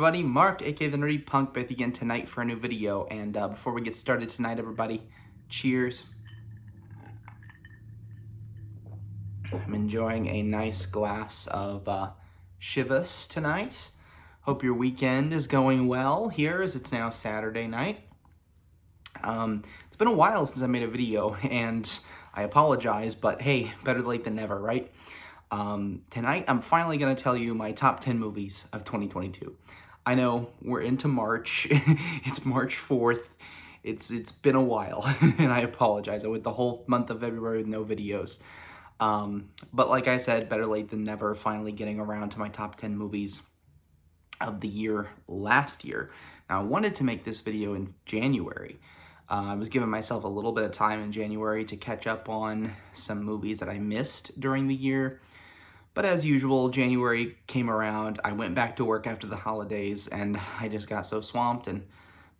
everybody? Mark, aka the Nerdy Punk, back again tonight for a new video. And before we get started tonight, everybody, cheers. I'm enjoying a nice glass of Chivas tonight. Hope your weekend is going well here, as it's now Saturday night. It's been a while since I made a video, and I apologize, but hey, better late than never, right? Tonight, I'm finally going to tell you my top 10 movies of 2022. I know, we're into March. It's March 4th. It's been a while, and I apologize. I went the whole month of February with no videos. But like I said, better late than never, finally getting around to my top 10 movies of the year last year. Now, I wanted to make this video in January. I was giving myself a little bit of time in January to catch up on some movies that I missed during the year. But as usual, January came around, I went back to work after the holidays, and I just got so swamped and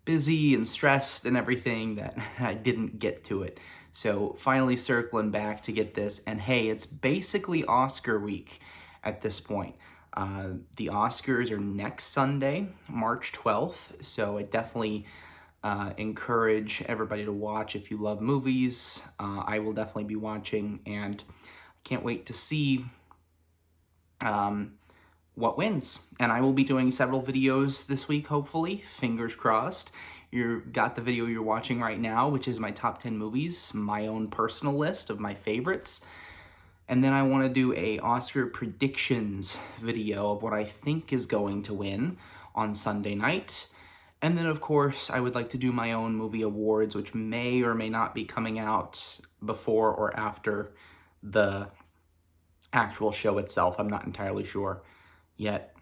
busy and stressed and everything that I didn't get to it. So finally circling back to get this, and hey, it's basically Oscar week at this point. The Oscars are next Sunday, March 12th, so I definitely encourage everybody to watch if you love movies. I will definitely be watching, and I can't wait to see what wins. And I will be doing several videos this week, hopefully, fingers crossed. You've got the video you're watching right now, which is my top 10 movies, my own personal list of my favorites. And then I want to do a Oscar predictions video of what I think is going to win on Sunday night. And then, of course, I would like to do my own movie awards, which may or may not be coming out before or after the actual show itself. I'm not entirely sure yet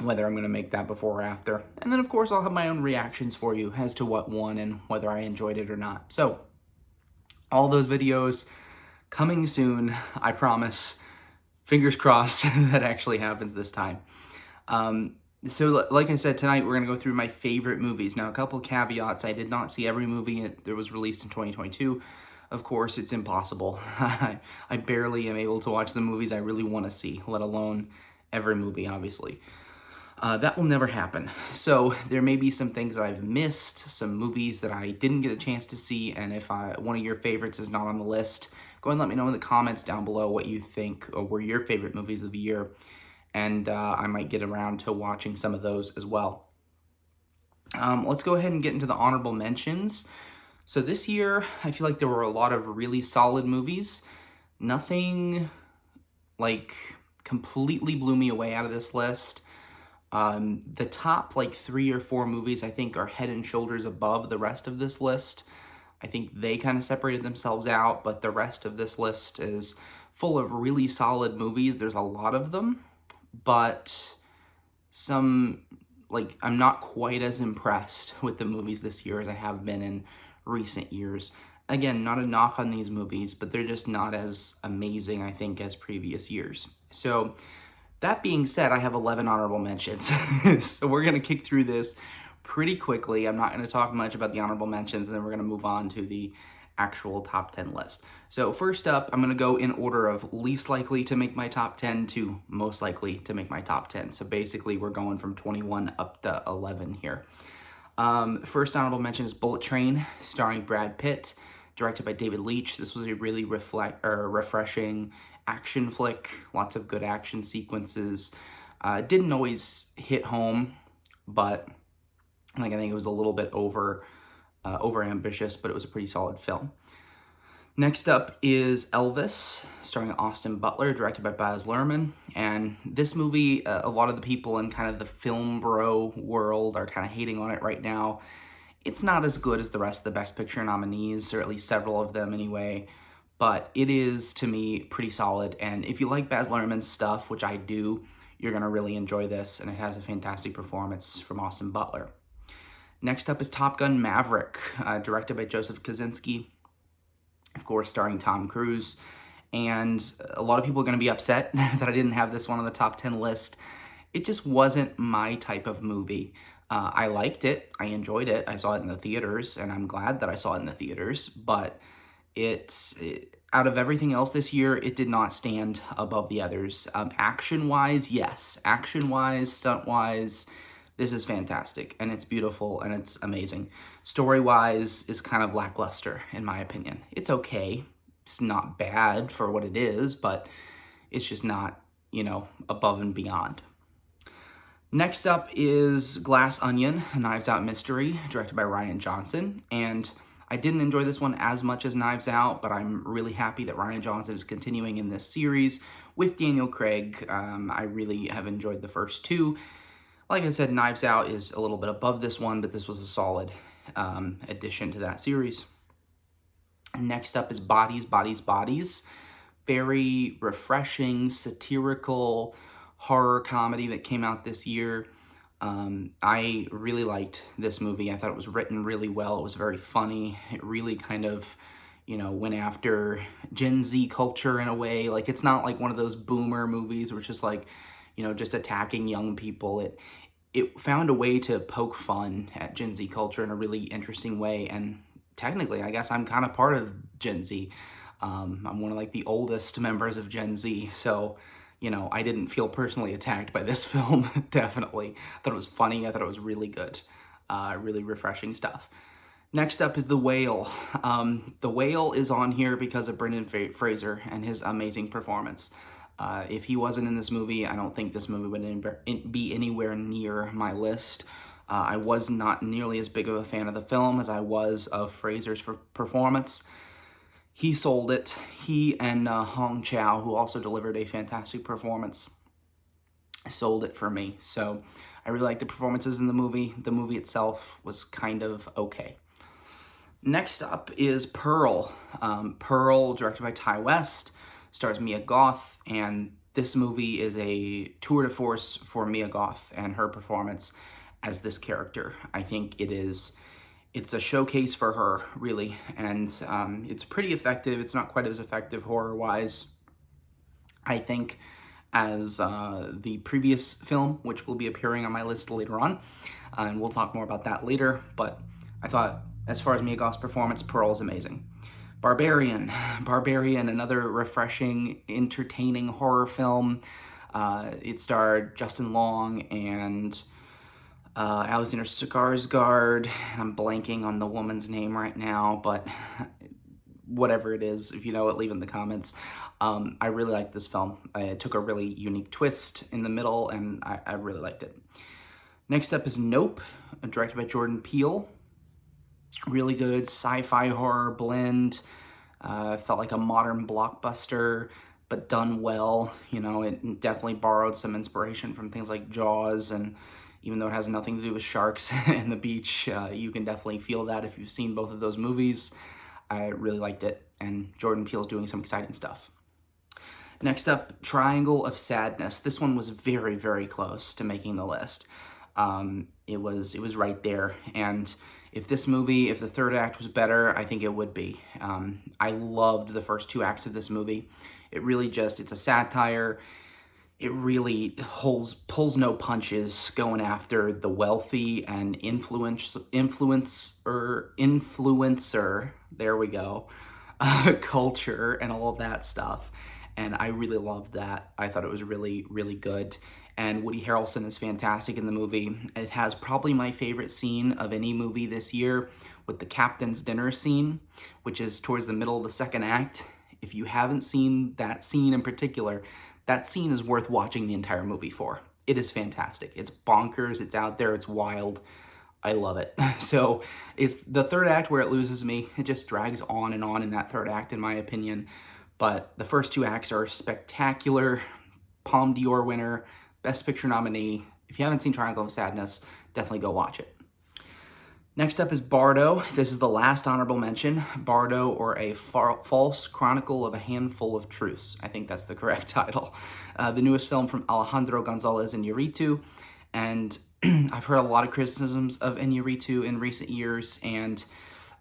whether I'm going to make that before or after. And then, of course, I'll have my own reactions for you as to what won and whether I enjoyed it or not. So, all those videos coming soon, I promise. Fingers crossed that actually happens this time. So, like I said, tonight we're going to go through my favorite movies. Now, a couple caveats. I did not see every movie that was released in 2022. Of course, it's impossible. I barely am able to watch the movies I really want to see, let alone every movie, obviously. That will never happen. So there may be some things that I've missed, some movies that I didn't get a chance to see, and if one of your favorites is not on the list, go ahead and let me know in the comments down below what you think were your favorite movies of the year, and I might get around to watching some of those as well. Let's go ahead and get into the honorable mentions. So this year, I feel like there were a lot of really solid movies. Nothing, like, completely blew me away out of this list. The top, 3 or 4 movies, I think, are head and shoulders above the rest of this list. I think they kind of separated themselves out, but the rest of this list is full of really solid movies. There's a lot of them, but some, I'm not quite as impressed with the movies this year as I have been in recent years. Again, not a knock on these movies, but they're just not as amazing, I think, as previous years. So, that being said, I have 11 honorable mentions. So we're going to kick through this pretty quickly. I'm not going to talk much about the honorable mentions, and then we're going to move on to the actual top 10 list. So first up, I'm going to go in order of least likely to make my top 10 to most likely to make my top 10. So basically, we're going from 21 up to 11 here. First honorable mention is Bullet Train, starring Brad Pitt, directed by David Leitch. This was a really refreshing action flick, lots of good action sequences. Didn't always hit home, but I think it was a little bit over ambitious, but it was a pretty solid film. Next up is Elvis, starring Austin Butler, directed by Baz Luhrmann. And this movie, a lot of the people in kind of the film bro world are kind of hating on it right now. It's not as good as the rest of the Best Picture nominees, or at least several of them anyway. But it is, to me, pretty solid. And if you like Baz Luhrmann's stuff, which I do, you're going to really enjoy this. And it has a fantastic performance from Austin Butler. Next up is Top Gun Maverick, directed by Joseph Kosinski. Of course, starring Tom Cruise. And a lot of people are going to be upset that I didn't have this one on the top 10 list. It just wasn't my type of movie. I liked it. I enjoyed it. I saw it in the theaters, and I'm glad that I saw it in the theaters. But out of everything else this year, it did not stand above the others. Action-wise, yes. Action-wise, stunt-wise, This is fantastic, and it's beautiful, and it's amazing. Story-wise is kind of lackluster, in my opinion. It's okay. It's not bad for what it is, but it's just not, you know, above and beyond. Next up is Glass Onion, a Knives Out mystery, directed by Rian Johnson, and I didn't enjoy this one as much as Knives Out, but I'm really happy that Rian Johnson is continuing in this series with Daniel Craig. I really have enjoyed the first two. Like I said, Knives Out is a little bit above this one, but this was a solid addition to that series. Next up is Bodies, Bodies, Bodies. Very refreshing, satirical horror comedy that came out this year. I really liked this movie. I thought it was written really well. It was very funny. It really kind of, you know, went after Gen Z culture in a way. Like, it's not like one of those boomer movies where it's just like, you know, just attacking young people. It found a way to poke fun at Gen Z culture in a really interesting way. And technically, I guess I'm kind of part of Gen Z. I'm one of like the oldest members of Gen Z. So, you know, I didn't feel personally attacked by this film, definitely. I thought it was funny. I thought it was really good. Really refreshing stuff. Next up is The Whale. The Whale is on here because of Brendan Fraser and his amazing performance. If he wasn't in this movie, I don't think this movie would be anywhere near my list. I was not nearly as big of a fan of the film as I was of Fraser's performance. He sold it. He and Hong Chow, who also delivered a fantastic performance, sold it for me. So I really like the performances in the movie. The movie itself was kind of okay. Next up is Pearl. Pearl, directed by Ty West, stars Mia Goth, and this movie is a tour de force for Mia Goth and her performance as this character. I think it's a showcase for her, really, and it's pretty effective. It's not quite as effective horror-wise, I think, as the previous film, which will be appearing on my list later on, and we'll talk more about that later, but I thought, as far as Mia Goth's performance, Pearl is amazing. Barbarian, another refreshing, entertaining horror film. It starred Justin Long and Alexander Skarsgård. I'm blanking on the woman's name right now, but whatever it is, if you know it, leave it in the comments. I really liked this film. It took a really unique twist in the middle, and I really liked it. Next up is Nope, directed by Jordan Peele. Really good sci-fi horror blend. Felt like a modern blockbuster, but done well. You know, it definitely borrowed some inspiration from things like Jaws, and even though it has nothing to do with sharks and the beach, you can definitely feel that if you've seen both of those movies. I really liked it, and Jordan Peele's doing some exciting stuff. Next up, Triangle of Sadness. This one was very, very close to making the list. It was right there, and if the third act was better, I think it would be. I loved the first two acts of this movie. It's a satire. It really pulls no punches going after the wealthy and influencer, there we go, culture and all of that stuff. And I really loved that. I thought it was really, really good. And Woody Harrelson is fantastic in the movie. It has probably my favorite scene of any movie this year, with the captain's dinner scene, which is towards the middle of the second act. If you haven't seen that scene in particular, that scene is worth watching the entire movie for. It is fantastic. It's bonkers, it's out there, it's wild. I love it. So it's the third act where it loses me. It just drags on in that third act, in my opinion. But the first two acts are spectacular. Palme d'Or winner, Best Picture nominee. If you haven't seen Triangle of Sadness, definitely go watch it. Next up is Bardo. This is the last honorable mention. Bardo, or a false chronicle of a handful of truths. I think that's the correct title. The newest film from Alejandro González Iñárritu. And I've heard a lot of criticisms of Iñárritu in recent years, and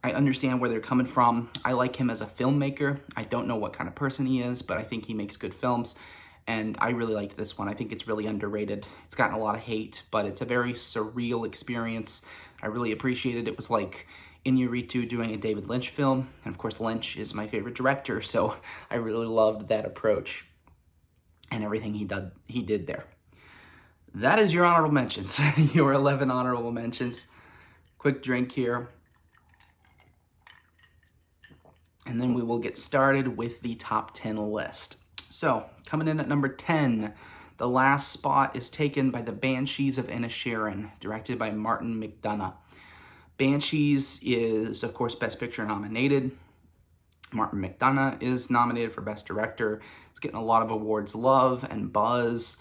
I understand where they're coming from. I like him as a filmmaker. I don't know what kind of person he is, but I think he makes good films. And I really liked this one. I think it's really underrated. It's gotten a lot of hate, but it's a very surreal experience. I really appreciated it. It was like Iñárritu doing a David Lynch film. And of course, Lynch is my favorite director, so I really loved that approach and everything he did there. that is your honorable mentions. Your 11 honorable mentions. Quick drink here. And then we will get started with the top 10 list. So, coming in at number 10, the last spot is taken by the Banshees of Inisherin, directed by Martin McDonagh. Banshees is, of course, Best Picture nominated. Martin McDonagh is nominated for Best Director. It's getting a lot of awards love and buzz.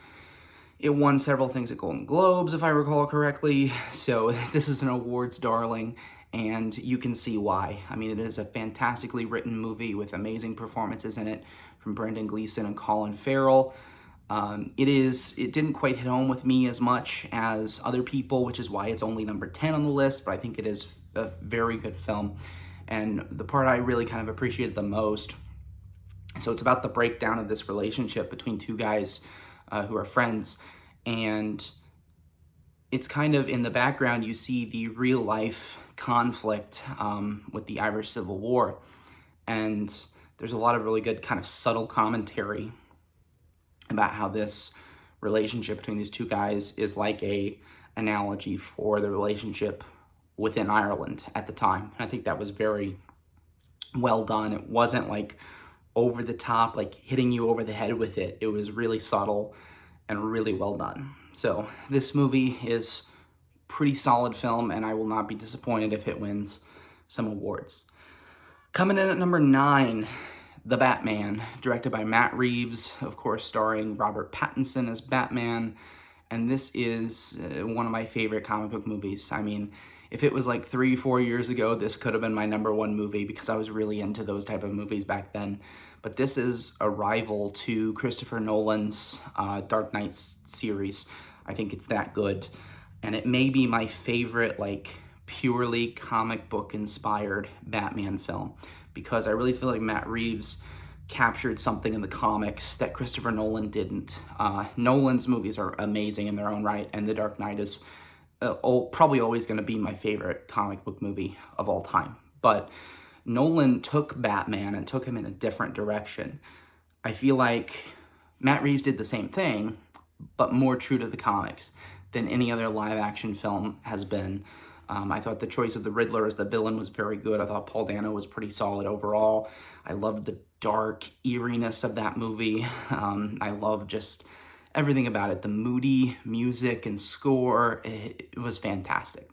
It won several things at Golden Globes, if I recall correctly. So this is an awards darling, and you can see why. I mean, it is a fantastically written movie with amazing performances in it from Brendan Gleeson and Colin Farrell. It didn't quite hit home with me as much as other people, which is why it's only number 10 on the list, but I think it is a very good film. And the part I really kind of appreciated the most, so it's about the breakdown of this relationship between two guys who are friends, and it's kind of in the background you see the real life conflict with the Irish Civil War, and there's a lot of really good kind of subtle commentary about how this relationship between these two guys is like a analogy for the relationship within Ireland at the time. And I think that was very well done. It wasn't like over the top, like hitting you over the head with it. It was really subtle and really well done. So this movie is pretty solid film, and I will not be disappointed if it wins some awards. Coming in at number 9, The Batman, directed by Matt Reeves, of course starring Robert Pattinson as Batman, and this is one of my favorite comic book movies. I mean, if it was like 3-4 years ago, this could have been my number 1 movie because I was really into those type of movies back then. But this is a rival to Christopher Nolan's Dark Knight series. I think it's that good. And it may be my favorite, like, purely comic book inspired Batman film, because I really feel like Matt Reeves captured something in the comics that Christopher Nolan didn't. Nolan's movies are amazing in their own right, and The Dark Knight is probably always going to be my favorite comic book movie of all time. But Nolan took Batman and took him in a different direction. I feel like Matt Reeves did the same thing, but more true to the comics than any other live-action film has been. I thought the choice of the Riddler as the villain was very good. I thought Paul Dano was pretty solid overall. I loved the dark eeriness of that movie. I love just everything about it. The moody music and score, it was fantastic.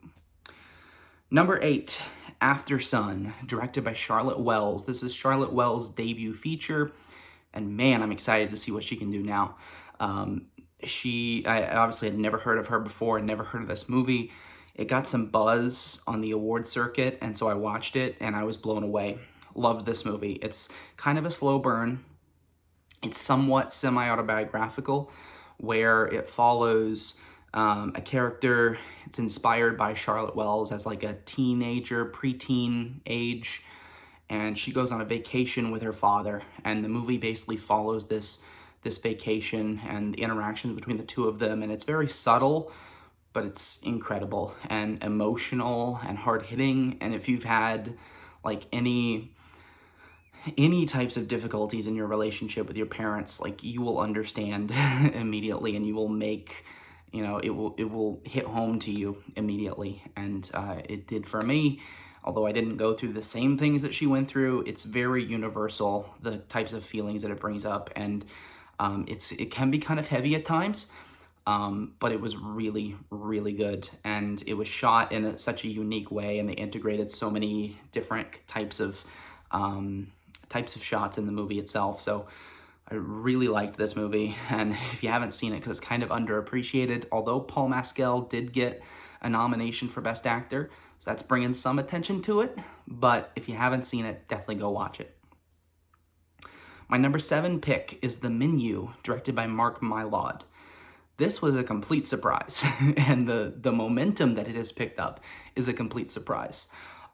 Number 8, After Sun, directed by Charlotte Wells. This is Charlotte Wells' debut feature, and man, I'm excited to see what she can do now. I obviously had never heard of her before and never heard of this movie. It got some buzz on the award circuit, and so I watched it, and I was blown away. Loved this movie. It's kind of a slow burn. It's somewhat semi-autobiographical, where it follows a character. It's inspired by Charlotte Wells as like a teenager, preteen age, and she goes on a vacation with her father, and the movie basically follows this vacation and the interactions between the two of them, and it's very subtle, but it's incredible and emotional and hard-hitting. And if you've had like any types of difficulties in your relationship with your parents, like, you will understand immediately, and you will make, it will hit home to you immediately. And it did for me. Although I didn't go through the same things that she went through, it's very universal, the types of feelings that it brings up, and it can be kind of heavy at times. But it was really, really good, and it was shot in such a unique way, and they integrated so many different types of shots in the movie itself. So I really liked this movie, and if you haven't seen it, because it's kind of underappreciated, although Paul Mescal did get a nomination for Best Actor, so that's bringing some attention to it, but if you haven't seen it, definitely go watch it. My number 7 pick is The Menu, directed by Mark Mylod. This was a complete surprise, and the momentum that it has picked up is a complete surprise.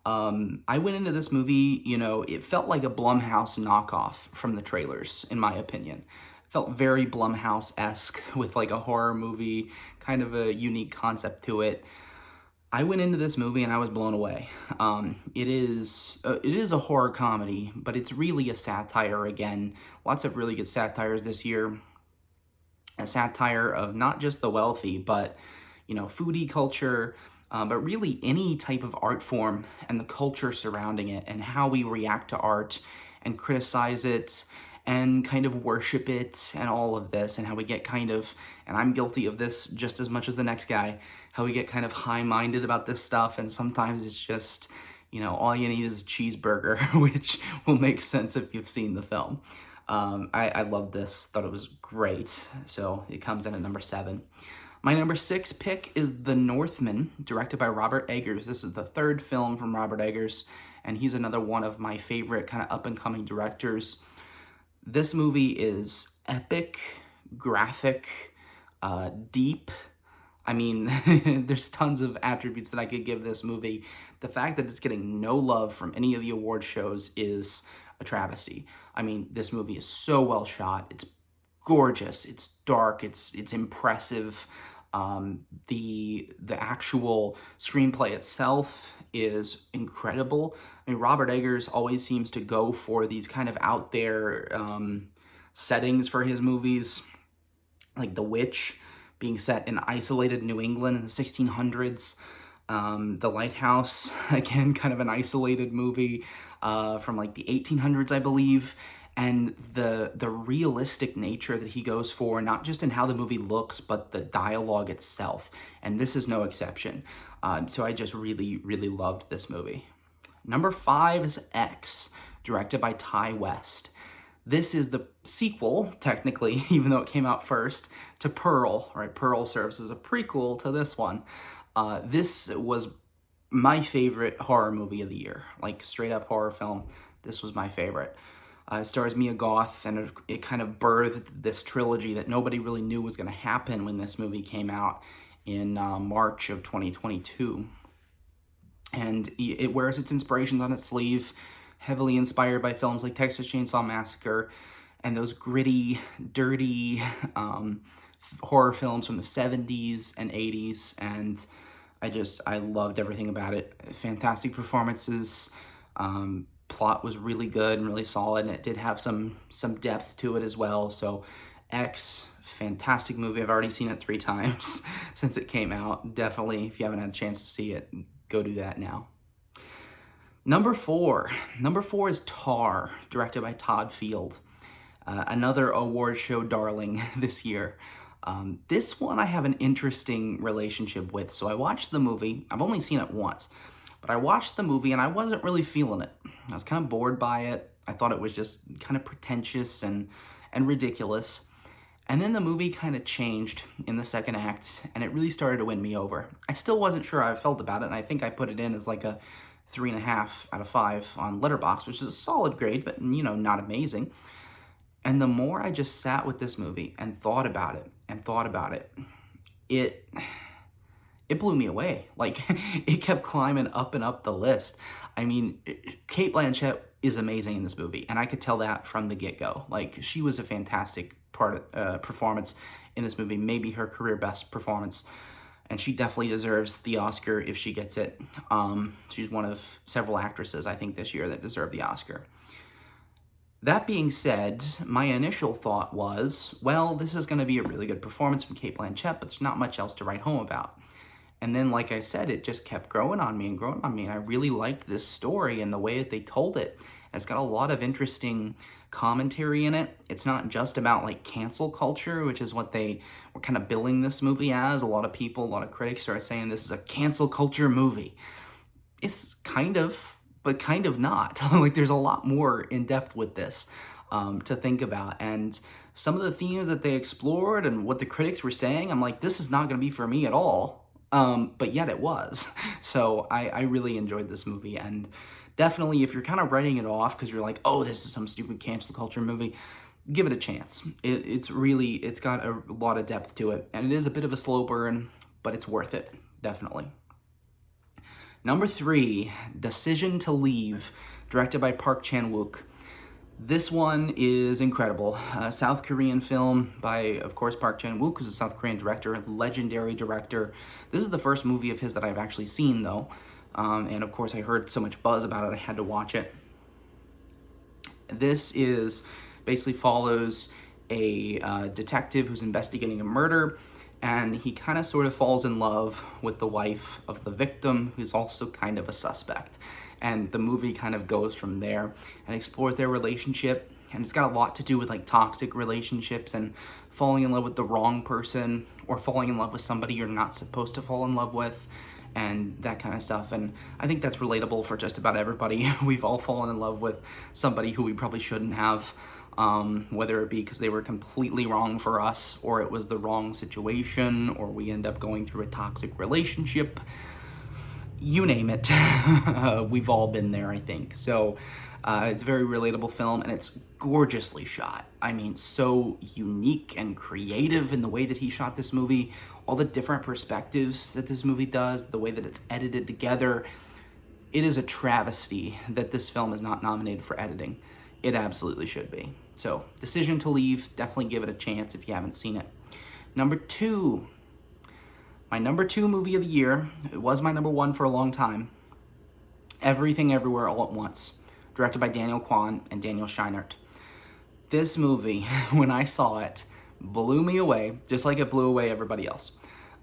I went into this movie, it felt like a Blumhouse knockoff from the trailers, in my opinion. It felt very Blumhouse-esque, with like a horror movie, kind of a unique concept to it. I went into this movie and I was blown away. It is a horror comedy, but it's really a satire again. Lots of really good satires this year. a satire of not just the wealthy, but, foodie culture, but really any type of art form and the culture surrounding it and how we react to art and criticize it and kind of worship it and all of this, and how we get kind of, and I'm guilty of this just as much as the next guy, how we get kind of high-minded about this stuff, and sometimes it's just, all you need is a cheeseburger, which will make sense if you've seen the film. I love this, thought it was great, so it comes in at number 7. My number 6 pick is The Northman, directed by Robert Eggers. This is the 3rd film from Robert Eggers, and he's another one of my favorite kind of up-and-coming directors. This movie is epic, graphic, deep. I mean, there's tons of attributes that I could give this movie. The fact that it's getting no love from any of the award shows is a travesty. I mean, this movie is so well shot. It's gorgeous. It's dark. It's impressive. The actual screenplay itself is incredible. I mean, Robert Eggers always seems to go for these kind of out there settings for his movies, like The Witch being set in isolated New England in the 1600s. The Lighthouse, again, kind of an isolated movie from like the 1800s, I believe. And the realistic nature that he goes for, not just in how the movie looks, but the dialogue itself. And this is no exception. So I just really, really loved this movie. Number 5 is X, directed by Ty West. This is the sequel, technically, even though it came out first, to Pearl. Right? Pearl serves as a prequel to this one. This was my favorite horror movie of the year. Like, straight up horror film. This was my favorite. It stars Mia Goth, and it kind of birthed this trilogy that nobody really knew was going to happen when this movie came out in March of 2022. And it wears its inspirations on its sleeve, heavily inspired by films like Texas Chainsaw Massacre and those gritty, dirty horror films from the 70s and 80s. And I loved everything about it. Fantastic performances. Plot was really good and really solid, and it did have some depth to it as well. So X, fantastic movie. I've already seen it 3 times since it came out. Definitely, if you haven't had a chance to see it, go do that now. Number 4 is Tar, directed by Todd Field. Another award show darling this year. This one I have an interesting relationship with. So I watched the movie. I've only seen it once. But I watched the movie and I wasn't really feeling it. I was kind of bored by it. I thought it was just kind of pretentious and ridiculous. And then the movie kind of changed in the second act, and it really started to win me over. I still wasn't sure how I felt about it, and I think I put it in as like a 3.5 out of 5 on Letterboxd, which is a solid grade, but, not amazing. And the more I just sat with this movie and thought about it, it blew me away. Like, it kept climbing up and up the list. I mean, Cate Blanchett is amazing in this movie, and I could tell that from the get-go. Like, she was a fantastic performance in this movie, maybe her career best performance, and she definitely deserves the Oscar if she gets it. She's one of several actresses, I think, this year that deserve the Oscar. That being said, my initial thought was, well, this is going to be a really good performance from Cate Blanchett, but there's not much else to write home about. And then, like I said, it just kept growing on me, and I really liked this story and the way that they told it. It's got a lot of interesting commentary in it. It's not just about, like, cancel culture, which is what they were kind of billing this movie as. A lot of critics are saying this is a cancel culture movie. It's kind of, but kind of not. Like, there's a lot more in depth with this to think about. And some of the themes that they explored and what the critics were saying, I'm like, this is not going to be for me at all. But yet it was. So I really enjoyed this movie, and definitely if you're kind of writing it off because you're like, oh, this is some stupid cancel culture movie, give it a chance. It's got a lot of depth to it, and it is a bit of a slow burn, but it's worth it, definitely. Number 3, Decision to Leave, directed by Park Chan-wook. This one is incredible. A South Korean film by, of course, Park Chan-wook, who's a South Korean director, a legendary director. This is the first movie of his that I've actually seen, though. And, of course, I heard so much buzz about it, I had to watch it. This basically follows a detective who's investigating a murder, and he kind of sort of falls in love with the wife of the victim, who's also kind of a suspect. And the movie kind of goes from there and explores their relationship, and it's got a lot to do with like toxic relationships and falling in love with the wrong person, or falling in love with somebody you're not supposed to fall in love with, and that kind of stuff. And I think that's relatable for just about everybody. We've all fallen in love with somebody who we probably shouldn't have, whether it be because they were completely wrong for us, or it was the wrong situation, or we end up going through a toxic relationship. You name it. We've all been there, I think. So it's a very relatable film, and it's gorgeously shot. I mean, so unique and creative in the way that he shot this movie, all the different perspectives that this movie does, the way that it's edited together. It is a travesty that this film is not nominated for editing. It absolutely should be. So, Decision to Leave, definitely give it a chance if you haven't seen it. Number 2. My number 2 movie of the year, it was my number 1 for a long time, Everything Everywhere All at Once, directed by Daniel Kwan and Daniel Scheinert. This movie, when I saw it, blew me away, just like it blew away everybody else.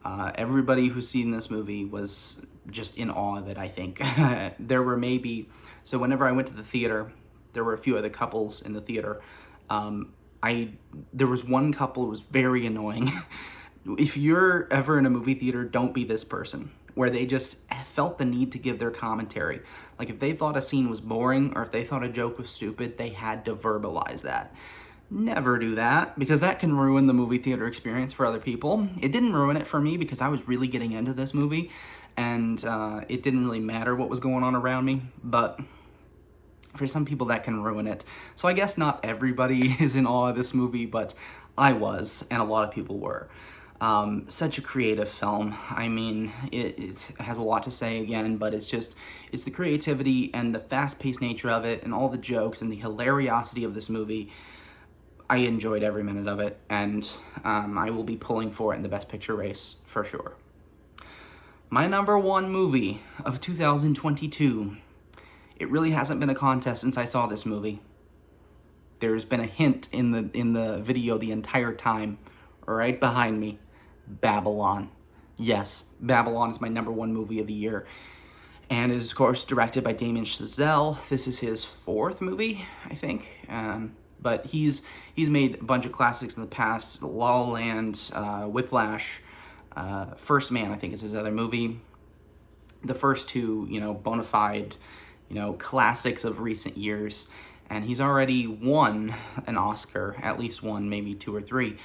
Everybody who's seen this movie was just in awe of it, I think. There were maybe, so whenever I went to the theater, there were a few other couples in the theater. There was one couple who was very annoying. If you're ever in a movie theater, don't be this person, where they just felt the need to give their commentary. Like if they thought a scene was boring, or if they thought a joke was stupid, they had to verbalize that. Never do that, because that can ruin the movie theater experience for other people. It didn't ruin it for me because I was really getting into this movie, and it didn't really matter what was going on around me, but for some people that can ruin it. So I guess not everybody is in awe of this movie, but I was, and a lot of people were. Such a creative film. I mean, it has a lot to say again, but it's the creativity and the fast-paced nature of it, and all the jokes and the hilariosity of this movie. I enjoyed every minute of it, and I will be pulling for it in the Best Picture race for sure. My number 1 movie of 2022. It really hasn't been a contest since I saw this movie. There's been a hint in the video the entire time, right behind me. Babylon. Yes, Babylon is my number 1 movie of the year. And it is, of course, directed by Damien Chazelle. This is his 4th movie, I think. But he's made a bunch of classics in the past. La La Land, Whiplash, First Man, I think is his other movie. The first 2, bona fide, classics of recent years. And he's already won an Oscar, at least one, maybe 2 or 3.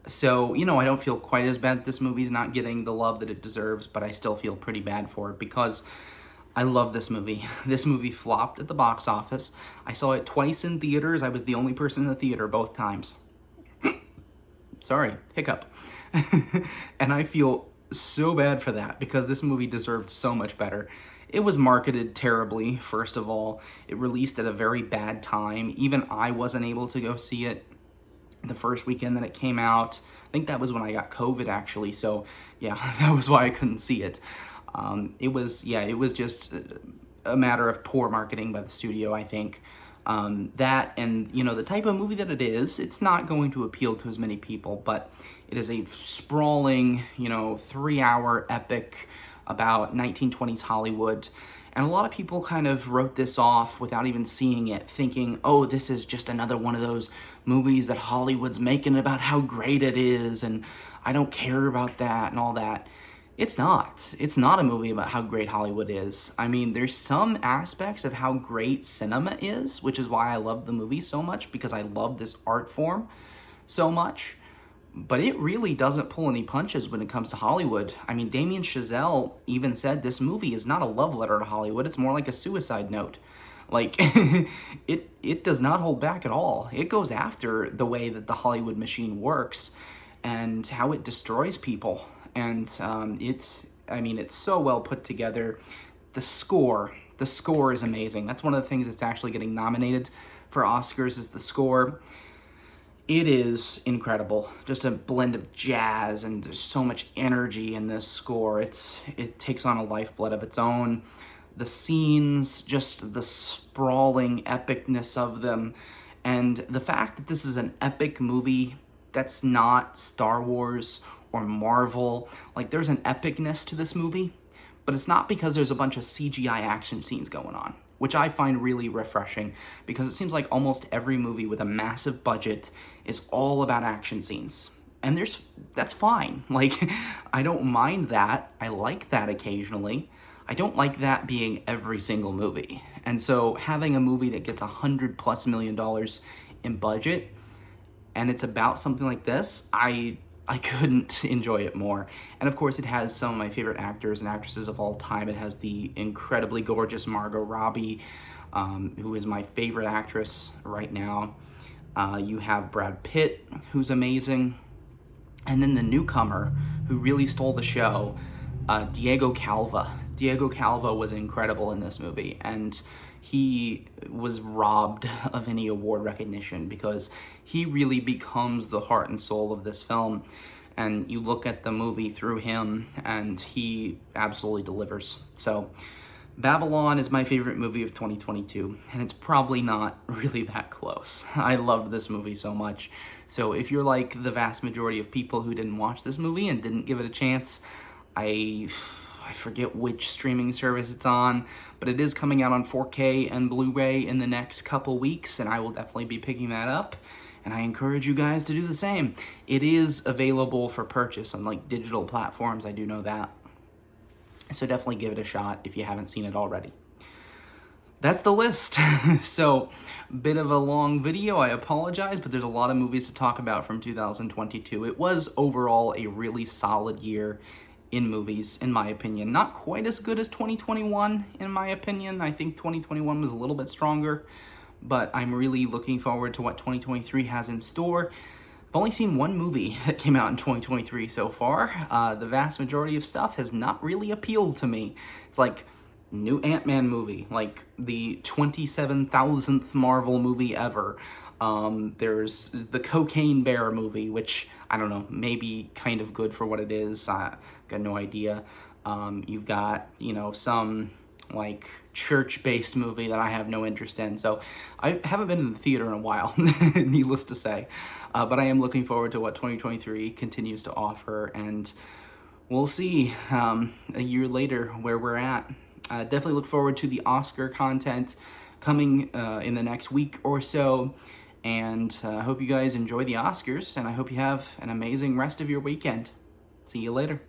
So, I don't feel quite as bad that this movie's not getting the love that it deserves, but I still feel pretty bad for it because I love this movie. This movie flopped at the box office. I saw it twice in theaters. I was the only person in the theater both times. Sorry, hiccup. And I feel so bad for that because this movie deserved so much better. It was marketed terribly, first of all. It released at a very bad time. Even I wasn't able to go see it the first weekend that it came out. I think that was when I got COVID, actually. So, yeah, that was why I couldn't see it. It was just a matter of poor marketing by the studio, I think. That and, the type of movie that it is, it's not going to appeal to as many people, but it is a sprawling, 3-hour epic about 1920s Hollywood. And a lot of people kind of wrote this off without even seeing it, thinking, oh, this is just another one of those movies that Hollywood's making about how great it is, and I don't care about that and all that. It's not. It's not a movie about how great Hollywood is. I mean, there's some aspects of how great cinema is, which is why I love the movie so much, because I love this art form so much. But it really doesn't pull any punches when it comes to Hollywood. I mean, Damien Chazelle even said this movie is not a love letter to Hollywood. It's more like a suicide note. Like, it does not hold back at all. It goes after the way that the Hollywood machine works and how it destroys people. And it's so well put together. The score is amazing. That's one of the things that's actually getting nominated for Oscars is the score. It is incredible. Just a blend of jazz, and there's so much energy in this score. It takes on a lifeblood of its own. The scenes, just the sprawling epicness of them, And the fact that this is an epic movie that's not Star Wars or Marvel, like there's an epicness to this movie, but it's not because there's a bunch of CGI action scenes going on, which I find really refreshing because it seems like almost every movie with a massive budget is all about action scenes. And that's fine. Like, I don't mind that. I like that occasionally. I don't like that being every single movie. And so having a movie that gets $100+ million in budget and it's about something like this, I couldn't enjoy it more. And of course, it has some of my favorite actors and actresses of all time. It has the incredibly gorgeous Margot Robbie, who is my favorite actress right now. You have Brad Pitt, who's amazing. And then the newcomer who really stole the show, Diego Calva. Diego Calva was incredible in this movie, and he was robbed of any award recognition because he really becomes the heart and soul of this film. And you look at the movie through him, and he absolutely delivers. So Babylon is my favorite movie of 2022, and it's probably not really that close. I loved this movie so much. So if you're like the vast majority of people who didn't watch this movie and didn't give it a chance, I forget which streaming service it's on, but it is coming out on 4K and Blu-ray in the next couple weeks, and I will definitely be picking that up. And I encourage you guys to do the same. It is available for purchase on like digital platforms, I do know that. So definitely give it a shot if you haven't seen it already. That's the list. So, bit of a long video, I apologize, but there's a lot of movies to talk about from 2022. It was overall a really solid year in movies, in my opinion. Not quite as good as 2021, in my opinion. I think 2021 was a little bit stronger, but I'm really looking forward to what 2023 has in store. I've only seen one movie that came out in 2023 so far. The vast majority of stuff has not really appealed to me. It's like new Ant-Man movie, like the 27,000th Marvel movie ever. There's the Cocaine Bear movie, which, I don't know, maybe kind of good for what it is. Got no idea. You've got, some like church-based movie that I have no interest in. So I haven't been in the theater in a while, needless to say. But I am looking forward to what 2023 continues to offer, and we'll see a year later where we're at. Definitely look forward to the Oscar content coming in the next week or so. And I hope you guys enjoy the Oscars, and I hope you have an amazing rest of your weekend. See you later.